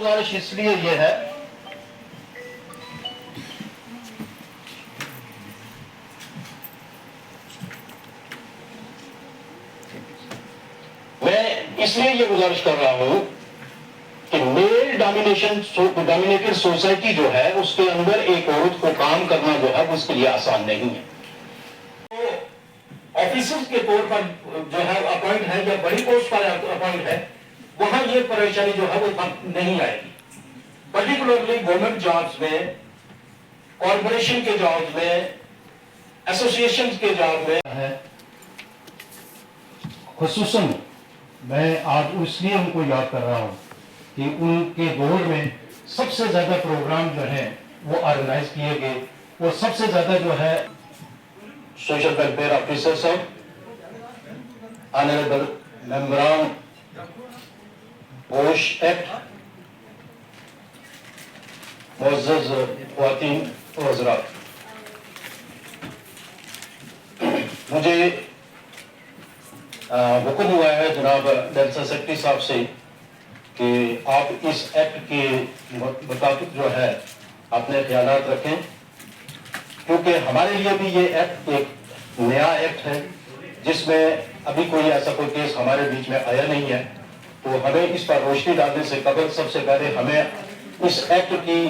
गुजारिश इसलिए ये है मैं इसलिए ये गुजारिश कर रहा हूं कि मेल डोमिनेटेड सोसाइटी जो है उसके अंदर एक औरत को काम करना जो है उसके लिए आसान नहीं है। तो ऑफिसर्स के तौर पर जो है अपॉइंट है या बड़ी पोस्ट पर अपॉइंट है, वहां ये परेशानी जो है वो नहीं आएगी। पर्टिकुलरली गवर्नमेंट जॉब्स में, कॉर्पोरेशन के जॉब्स में, एसोसिएशन के जॉब में है। खुसूसन मैं आज इसलिए उनको याद कर रहा हूं कि उनके दौर में सबसे ज्यादा प्रोग्राम जो है वो ऑर्गेनाइज किए गए और सबसे ज्यादा जो है सोशल वेलफेयर ऑफिसर साहब, ऑनरेबल मेंबरान पोश एक्ट, मुअज़्ज़ज़ ख़वातीन और हज़रात, मुझे हुक्म हुआ है जनाब डेल्टा सेक्रेटरी साहब से कि आप इस एक्ट के मुताबिक जो है अपने ख्यालात रखें, क्योंकि हमारे लिए भी ये एक्ट एक नया एक्ट है जिसमें अभी कोई ऐसा कोई केस हमारे बीच में आया नहीं है। तो हमें इस पर रोशनी डालने से कबल सबसे पहले हमें इस एक्ट की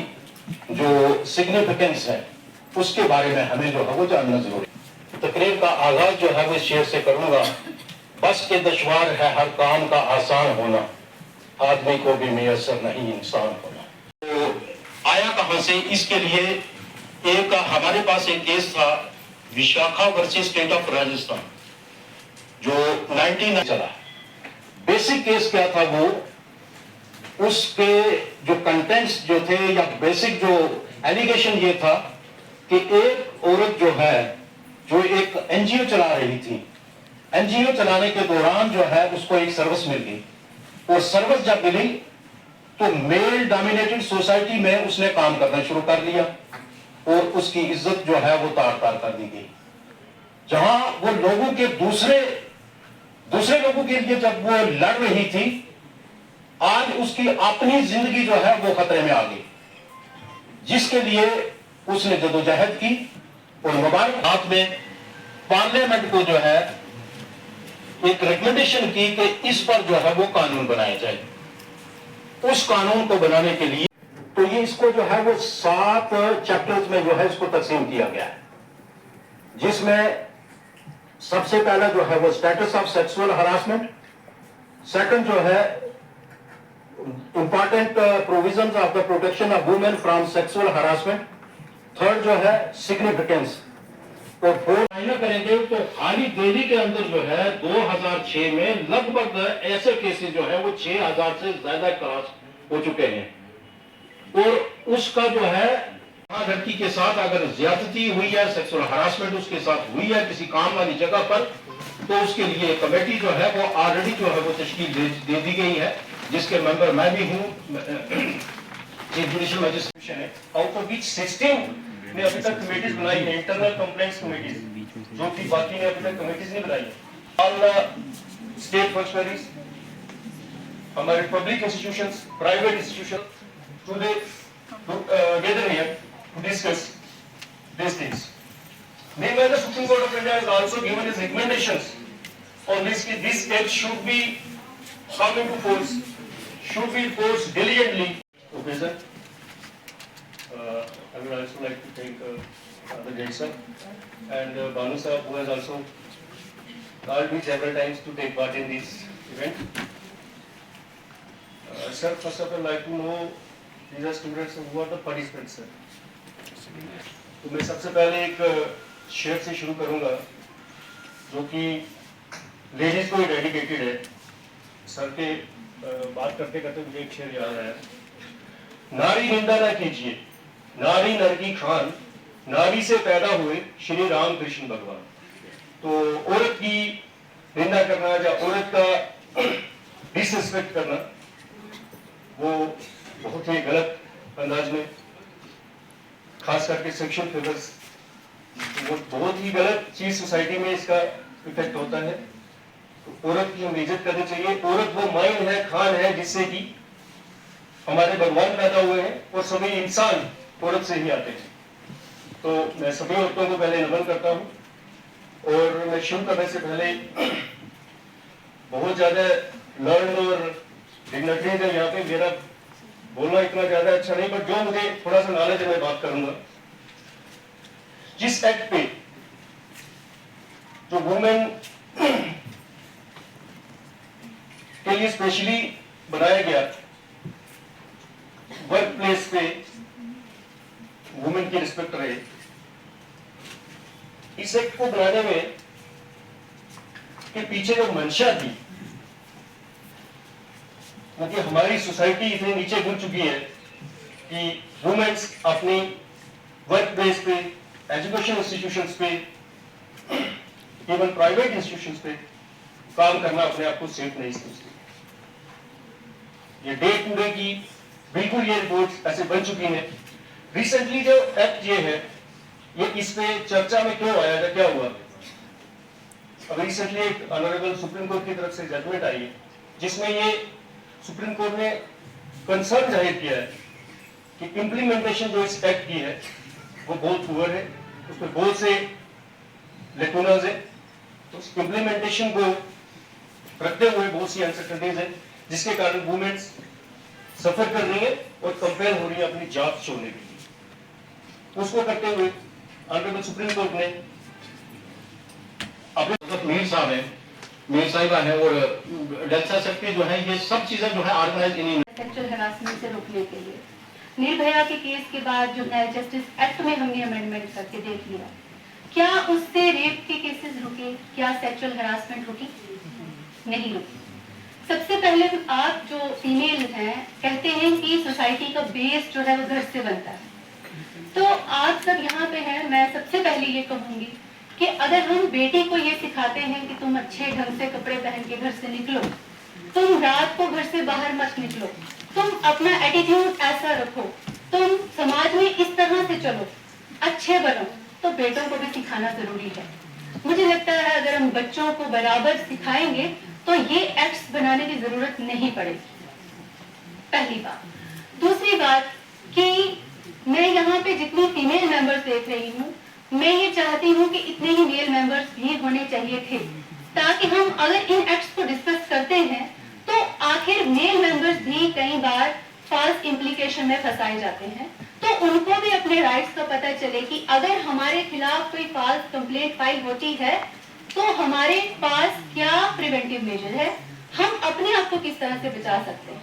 जो सिग्निफिकेंस है उसके बारे में हमें जो है वो जानना जरूरी है। तकरीर का आगाज जो है वो इस शेर से करूंगा। बस के दुश्वार है हर काम का आसान होना, आदमी को भी मुयस्सर नहीं इंसान होना। तो आया कहां से, इसके लिए एक हमारे पास एक केस था Vishakha versus state of Rajasthan जो 19 चला। बेसिक केस क्या था, वो उसके जो कंटेंट्स जो थे या बेसिक जो एलिगेशन ये था कि एक औरत जो है जो एक एनजीओ चला रही थी, एनजीओ चलाने के दौरान जो है उसको एक सर्विस मिल गई और सर्विस जब मिली तो मेल डोमिनेटेड सोसाइटी में उसने काम करना शुरू कर लिया और उसकी इज्जत जो है वो तार तार कर दी गई। जहां वो लोगों के दूसरे लोगों के लिए जब वो लड़ रही थी, आज उसकी अपनी जिंदगी जो है वो खतरे में आ गई, जिसके लिए उसने जदोजहद की और मुबारक हाथ में पार्लियामेंट को जो है एक रिकमेंडेशन की कि इस पर जो है वो कानून बनाया जाए। उस कानून को बनाने के लिए तो ये इसको जो है वो 7 चैप्टर्स में जो है इसको तकसीम किया गया है, जिसमें सबसे पहला जो है वो status of sexual harassment, second जो है important provisions of the protection of women from sexual harassment, third जो है सिग्निफिकेंस। तो 4 महीने करेंगे तो हाल ही दिल्ली के अंदर जो है 2006 में लगभग ऐसे केसेस जो है वो 6000 से ज्यादा क्रॉस हो चुके हैं। और उसका जो है लड़की के साथ अगर ज्यादती हुई है, सेक्सुअल हरासमेंट उसके साथ हुई है किसी काम वाली जगह पर, तो उसके लिए कमेटी जो है वो ऑलरेडी जो है वो तश्कील दे दी गई है, जिसके मेंबर मैं भी हूँ। चीफ जुडिशियल मजिस्ट्रेट है, आउट ऑफ विच 16 ने अभी तक कमेटीज बनाई है, इंटरनल कंप्लेंट्स कमेटीज, जो कि बाकी ने अभी तक कमेटीज नहीं बनाई है। ऑल स्टेट फंक्शनरीज, हमारे public institutions, private institution today gather here to discuss these things. Meanwhile, the Supreme Court of India has also given its recommendations on this. This act should be come into force, should be enforced diligently. Okay, sir. I would also like to thank the judge sir and Banu sir, who has also called me several times to take part in this event. Sir, first of all, I would like to know these are students who are the participants, sir. तो मैं सबसे पहले एक शेर से शुरू करूंगा जो कि लेडीज को डेडिकेटेड है। सर के बात करते करते मुझे एक शेर याद आया, नारी निंदा ना कीजिए, नारी नर की खान, नारी से पैदा हुए श्री राम कृष्ण भगवान। तो औरत की निंदा करना या औरत का डिसरिस्पेक्ट करना वो बहुत ही गलत अंदाज में, खास करके सेक्सुअल फेवर्स, वो बहुत ही गलत चीज सोसाइटी में इसका इफेक्ट होता है। तो औरत की हम इज्जत करनी चाहिए। औरत वो माइन है, खान है, जिससे कि हमारे भगवान पैदा हुए हैं और सभी इंसान औरत से ही आते हैं। तो मैं सभी औरतों को पहले नमन करता हूँ और मैं शुरू करने से पहले बहुत ज्यादा लर्न और डिग्निटरीज है यहाँ पे, मेरा बोलना इतना ज्यादा अच्छा नहीं, बट जो मुझे थोड़ा सा नॉलेज है मैं बात करूंगा। जिस एक्ट पे जो वुमेन के लिए स्पेशली बनाया गया, वर्क प्लेस पे वुमेन की रिस्पेक्ट रहे, इस एक्ट को बनाने में के पीछे जो मंशा थी, क्योंकि हमारी सोसाइटी इतनी नीचे गिर चुकी है कि वुमेन्स अपनी वर्क प्लेस पे, एजुकेशन इंस्टीट्यूशंस पे, इवन प्राइवेट इंस्टीट्यूशंस पे काम करना अपने आप को सेफ नहीं समझती। ये डे टू डे की बिल्कुल ये रिपोर्ट ऐसे बन चुकी है। रिसेंटली जो एक्ट ये है, ये इस पे चर्चा में क्यों आया था, क्या हुआ? अब रिसेंटली एक ऑनरेबल सुप्रीम कोर्ट की तरफ से जजमेंट आई है जिसमें ये सुप्रीम कोर्ट ने कंसर्न जाहिर किया है कि इंप्लीमेंटेशन जो इस एक्ट की है वो बहुत पुअर है, उसमें बहुत से लेकुनाज है। तो उस इंप्लीमेंटेशन को रखते हुए बहुत सी अनसर्टेनिटीज है जिसके कारण वुमेन्स सफर कर रही है और कंपेयर हो रही है अपनी जॉब छोड़ने के लिए। उसको करते हुए ऑनरेबल सुप्रीम कोर्ट ने अपने मीर साहब है, मीर साहिबा है और डेल्टा सेक्रेटरी जो है, ये सब चीजें जो है ऑर्गेनाइज इन्हीं सेक्सुअल हरासमेंट से रोकने के लिए निर्भया के केस के बाद जो जस्टिस एक्ट में हमने अमेंडमेंट करके देख लिया, क्या उससे रेप के केसेस रुके? क्या सेक्सुअल हरासमेंट रुकी? नहीं रुकी। सबसे पहले आप जो फीमेल हैं कहते हैं कि सोसाइटी का बेस जो है वो घर से बनता है। तो आप सब यहाँ पे हैं, मैं सबसे पहले ये कहूंगी कि अगर हम बेटी को ये सिखाते हैं कि तुम अच्छे ढंग से कपड़े पहन के घर से निकलो, तुम रात को घर से बाहर मत निकलो, तुम अपना एटीट्यूड ऐसा रखो, तुम समाज में इस तरह से चलो, अच्छे बनो, तो बेटों को भी सिखाना जरूरी है। मुझे लगता है अगर हम बच्चों को बराबर सिखाएंगे तो ये एक्ट्स बनाने की जरूरत नहीं पड़ेगी, पहली बात। दूसरी बात कि मैं यहाँ पे जितनी फीमेल मेंबर्स देख रही हूँ, मैं ये चाहती हूँ कि इतने ही मेल मेंबर्स भी होने चाहिए थे, ताकि हम अगर इन एक्ट्स को डिस्कस करते हैं तो आखिर मेल मेंबर्स भी कई बार फॉल्स इम्प्लीकेशन में फंसाए जाते हैं, तो उनको भी अपने राइट्स का पता चले कि अगर हमारे खिलाफ कोई फॉल्स कंप्लेंट फाइल होती है तो हमारे पास क्या प्रिवेंटिव मेजर है, हम अपने आप को किस तरह से बचा सकते हैं।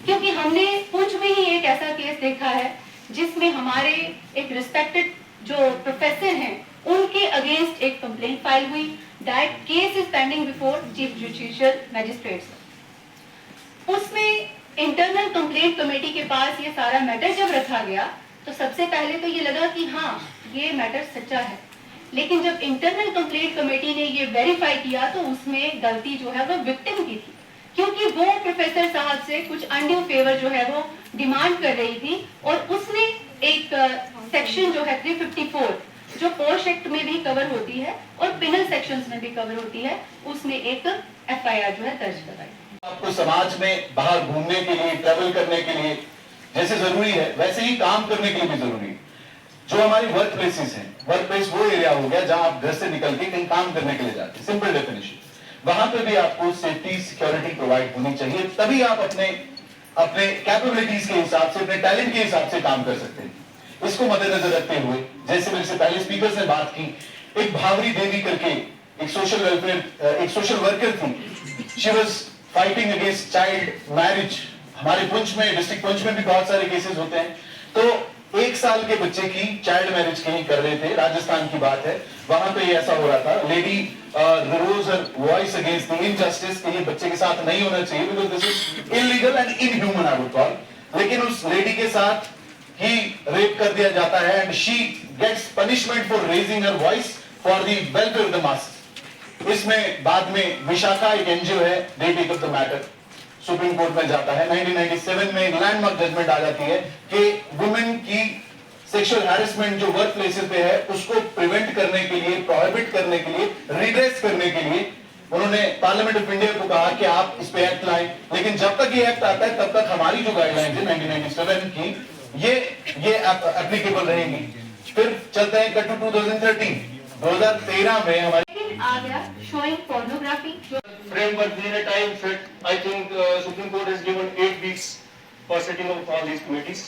क्योंकि हमने पुंछ में ही एक ऐसा केस देखा है जिसमें हमारे एक रिस्पेक्टेड जो प्रोफेसर हैं उनके अगेंस्ट एक कंप्लेंट फाइल हुई। That case is pending before chief judicial magistrate. उसमें इंटरनल कंप्लेंट कमेटी के पास ये सारा मैटर जब रखा गया तो सबसे पहले तो ये लगा कि हाँ ये मैटर सच्चा है, लेकिन जब इंटरनल कंप्लेंट कमेटी ने ये वेरीफाई किया तो उसमें गलती जो है वो विक्टिम की थी, क्योंकि वो प्रोफेसर साहब से कुछ अनड्यू फेवर जो है वो डिमांड कर रही थी और उसने एक सेक्शन जो है 354 जो पोश एक्ट में भी कवर होती है और पिनल सेक्शंस में भी कवर होती है, उसमें एक एफआईआर जो है दर्ज कराई। आपको समाज में बाहर घूमने के लिए, ट्रैवल करने के लिए जैसे जरूरी है वैसे ही काम करने के लिए भी जरूरी है। जो हमारी वर्क प्लेसेस हैं, वर्क प्लेस वो एरिया हो गया जहां आप घर से निकल के कहीं काम करने के लिए जाते हैं, सिंपल डेफिनेशन। वहां पे भी आपको सेफ्टी सिक्योरिटी प्रोवाइड होनी चाहिए, तभी आप अपने कैपेबिलिटीज के हिसाब से, अपने टैलेंट के हिसाब से काम कर सकते हैं। इसको मद्देनजर रखते हुए, जैसे मेरे से पहले स्पीकर्स ने बात की, एक भावरी देवी करके एक सोशल वेलफेयर, एक सोशल वर्कर थी, she was fighting against child marriage. हमारे पुंछ में, डिस्ट्रिक्ट पुंछ में भी बहुत सारे केसेस होते हैं। तो 1 साल के बच्चे की चाइल्ड मैरिज कहीं कर रहे थे, राजस्थान की बात है, वहां पे ऐसा हो रहा था। Lady rose her voice against the injustice कि ये बच्चे के साथ नहीं होना चाहिए, because this is illegal and inhuman I would call. लेकिन उस लेडी के साथ ही रेप कर दिया जाता है and she gets punishment for raising her voice for the welfare of the masses. इसमें बाद में विशाखा एक एनजीओ है, they take up the matter, supreme court में जाता है। 1997 में लैंडमार्क जजमेंट आ जाती है कि वुमेन की सेक्सुअल हैरेसमेंट जो वर्क प्लेसेस पे है उसको प्रिवेंट करने के लिए, प्रोहिबिट करने के लिए, रिड्रेस करने के लिए उन्होंने पार्लियामेंट ऑफ इंडिया को कहा कि आप इस पे एक्ट लाएं, लेकिन जब तक ये एक्ट आता है तब तक हमारी जो गाइडलाइंस है 1997 की ये एप्लीकेबल रहेंगी। फिर चलते हैं कट टू 2013 में हमारी लेकिन आ गया शोइंग पोर्नोग्राफी जो framework within a time fit. I think Supreme Court has given 8 weeks for setting up all these committees.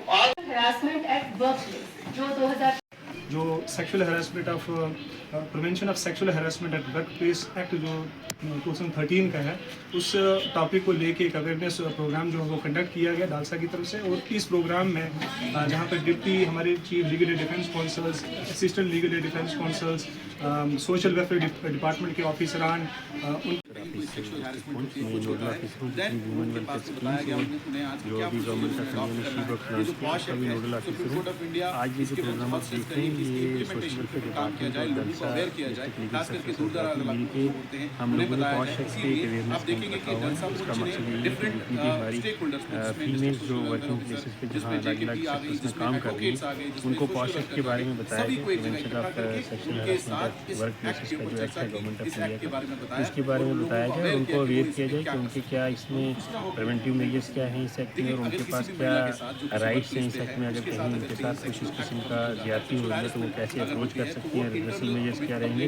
All harassment eight workplace जो 2000 जो sexual harassment of prevention of sexual harassment at work place act जो 2013 का है, उस topic को लेके एक awareness programme जो है वो कंडक्ट किया गया डालसा की तरफ से। और इस प्रोग्राम में जहाँ पर डिप्टी हमारे chief legal aid defence councils, assistant legal aid defence councils, social welfare department के ऑफिसरान उन आज ये जो प्रोग्राम आप देख रहे हैं ये सोशल वेलफेयर डिपार्टमेंट और दलसा मिलके हम लोगों ने पॉश एक्ट पे एक अवेयरनेस कैंप रखा हुआ है। इसका मकसद ये है कि जितनी भी हमारी फीमेल जो वर्किंग प्लेसेस पे जहाँ अलग अलग सेक्टर्स में काम कर रही हैं उनको पॉश एक्ट के बारे में बताया गया। Prevention of sexual harassment at work places का जो एक्ट है गवर्नमेंट ऑफ इंडिया का, उसके बारे में बताया जाए और उनको अवेयर किया जाए कि उनके क्या इसमें प्रिवेंटिव मेजर्स क्या हैं इस एक्ट में और उनके पास क्या राइट्स हैं इस एक्ट में। अगर कहीं उनके साथ कुछ इस किस्म का ज्यादती हो रही है तो वो कैसे अप्रोच कर सकती हैं, रिवर्सल मेजर्स क्या रहेंगे,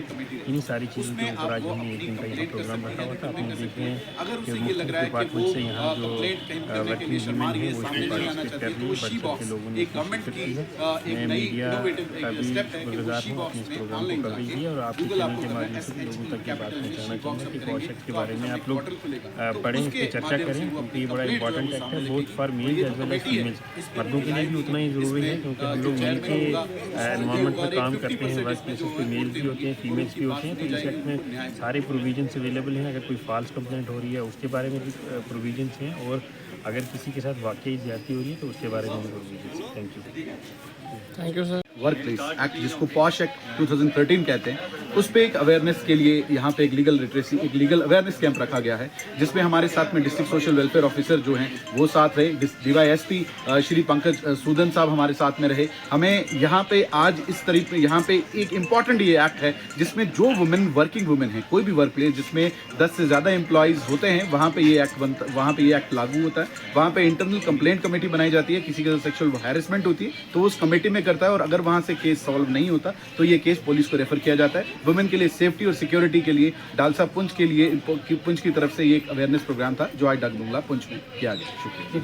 इन्हीं सारी चीज़ों के ऊपर आज हमने एक दिन का यहाँ प्रोग्राम रखा हुआ था। आप लोग देख रहे हैं कि मुख्य डिपार्टमेंट से यहाँ जो वर्किंग वुमेन है वो इसमें पार्टिसिपेट कर रही है, बड़े सबके लोगों ने कोशिश की है। मैं मीडिया का भी शुक्रगुजार हूँ अपने इस प्रोग्राम को कवरेज दिया और आपके चैनल के माध्यम से लोगों तक ये बात पहुँचाना चाहूँगा कि पॉश एक्ट के बारे में आप लोग पढ़ें, इस पर चर्चा करें क्योंकि ये बड़ा इंपॉर्टेंट एक्ट है both for males as well as females. मर्दों के लिए भी उतना ही ज़रूरी है क्योंकि हम लोग मिल के एनवायरनमेंट में काम करते हैं, वर्क प्लेसेस पे मेल्स भी होते हैं, फीमेल्स भी होते हैं। तो इस एक्ट में सारे प्रोविजंस अवेलेबल हैं। अगर कोई फॉल्स कंप्लेंट हो रही है उसके बारे में भी प्रोविजंस हैं और अगर किसी के साथ वाकई ज्यादती हो रही है तो उसके बारे में भी प्रोविजंस हैं। Thank you sir. Work place act जिसको पॉश एक्ट 2013 कहते हैं, उस पे एक अवेयरनेस के लिए यहाँ पे एक लीगल लिटरेसी, एक लीगल अवेयरनेस कैंप रखा गया है जिसमें हमारे साथ में डिस्ट्रिक्ट सोशल वेलफेयर ऑफिसर जो हैं वो साथ रहे, DYSP श्री पंकज सूदन साहब हमारे साथ में रहे। हमें यहाँ पे आज इस तरीके यहाँ पे एक इम्पॉर्टेंट ये एक्ट है जिसमें जो वुमेन वर्किंग वुमेन है, कोई भी वर्क प्लेस जिसमें 10 से ज़्यादा एम्प्लॉयज़ होते हैं वहाँ पे ये एक्ट बनता, वहाँ पे ये एक्ट लागू होता है। वहाँ पे इंटरनल कंप्लेंट कमेटी बनाई जाती है, किसी के साथ सेक्सुअल हैरेसमेंट होती है तो उस कमेटी में करता है और अगर वहाँ से केस सॉल्व नहीं होता तो ये केस पुलिस को रेफर किया जाता है। वुमेन के लिए सेफ्टी और सिक्योरिटी के लिए डालसा पुंछ के लिए पुंछ की तरफ से ये एक अवेयरनेस प्रोग्राम था जो आज डाक बुंगला पुंछ में किया गया। शुक्रिया।